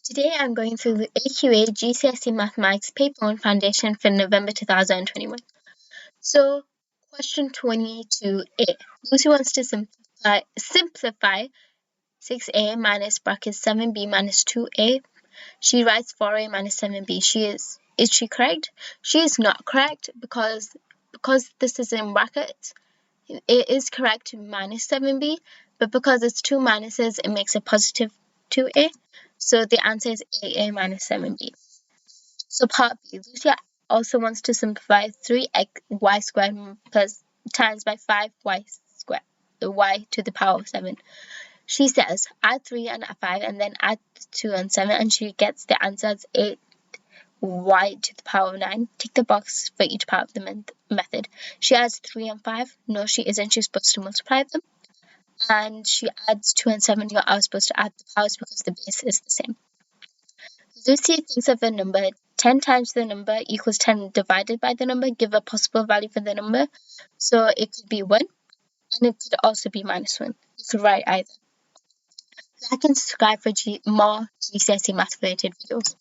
Today I'm going through the AQA GCSE Mathematics Paper 1 Foundation for November 2021. So, question 22a. Lucy wants to simplify 6a minus brackets 7b minus 2a. She writes 4a minus 7b. Is she correct? She is not correct because this is in brackets. It is correct to minus 7b, but because it's two minuses, it makes a positive 2a. So the answer is AA minus 7b. So part B, Lucia also wants to simplify 3y squared plus times by 5y squared, the y to the power of 7. She says add 3 and 5 and then add 2 and 7, and she gets the answer as 8y to the power of 9. Tick the box for each part of the method. She adds 3 and 5. No, she isn't. She's supposed to multiply them. And she adds 2 and 7. You are supposed to add the powers because the base is the same. Lucy thinks of a number 10 times the number equals 10 divided by the number. Give a possible value for the number. So it could be 1, and it could also be minus 1. You could write either. Like and subscribe for more GCSE math related videos.